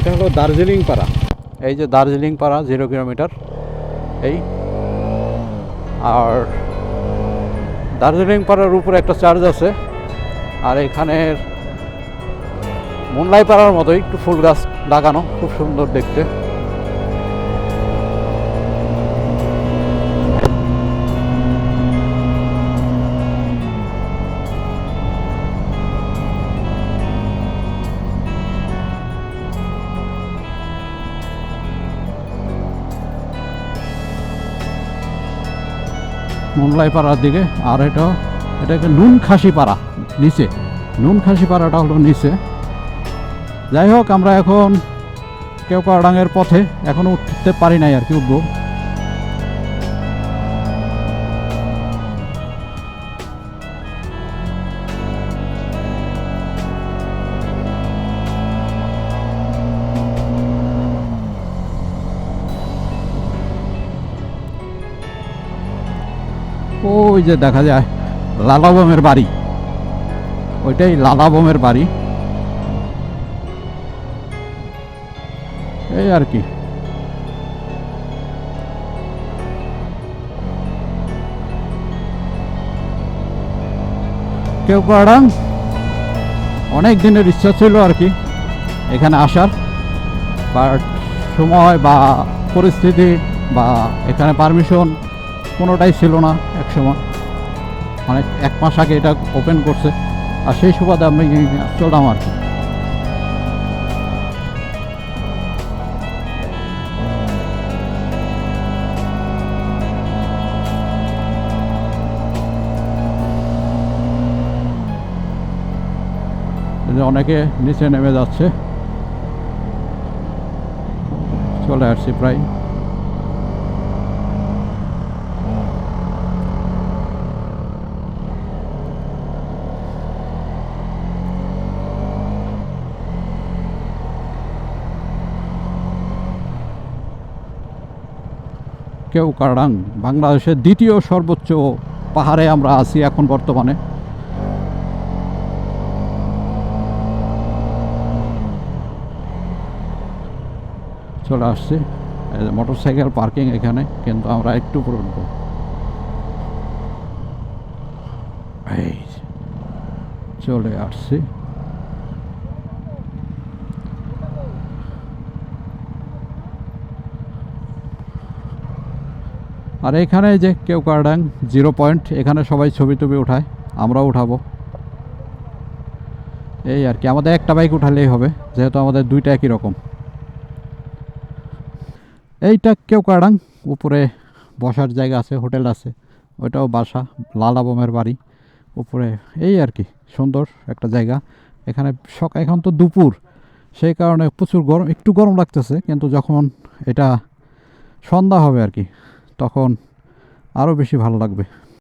এটা হলো দার্জিলিং পাড়া। এই যে দার্জিলিং পাড়া 0 কিলোমিটার এই। আর দার্জিলিং পাড়ার উপরে একটা চার্চ আছে। আর এখানের মুনলাই পাড়ার মতো একটু ফুল গাছ লাগানো, খুব সুন্দর দেখতে। মুনলাই পাড়ার দিকে। আর এটাকে নুন খাসি পাড়া নিচে, নুন খাসি পাড়াটা হলো নিচে। যাই হোক, আমরা এখন কেওক্রাডাঙের পথে, এখনো উঠতে পারি নাই আর কি, উঠবো। ওই যে দেখা যায় লালাবমের বাড়ি, ওইটাই লালাবমের বাড়ি, এই আর কি। কেওক্রাডাং অনেক দিনের ইচ্ছা ছিল আর কি এখানে আসার, বাট সময় বা পরিস্থিতি বা এখানে পারমিশন কোনোটাই ছিল না এক সময়। অনেক 1 মাস আগে এটা ওপেন করছে, আর সেই সুবাদে আমি চললাম আর কি। অনেকে নিচে নেমে যাচ্ছে, চলে আসছি প্রায়। কেওক্রাডাং বাংলাদেশের দ্বিতীয় সর্বোচ্চ পাহাড়ে আমরা আছি এখন বর্তমানে। চলে আসছি, মোটরসাইকেল পার্কিং এখানে, কিন্তু আমরা একটু পরে উঠবো। এই চলে আসছি। আর এখানে যে কেওক্রাডাং 0 পয়েন্ট, এখানে সবাই ছবি টবি উঠায়, আমরাও উঠাবো এই আর কি। আমাদের একটা বাইক উঠালেই হবে, যেহেতু আমাদের দুইটা একই রকম। এইটা কেওক্রাডাং, উপরে বসার জায়গা আছে, হোটেল আছে, ওইটাও বাসা, লালাবমের বাড়ি উপরে। এই আর কি, সুন্দর একটা জায়গা। এখানে এখন তো দুপুর, সেই কারণে প্রচুর গরম, একটু গরম লাগতেছে, কিন্তু যখন এটা সন্ধ্যা হবে আর কি, তখন আরও বেশি ভালো লাগবে।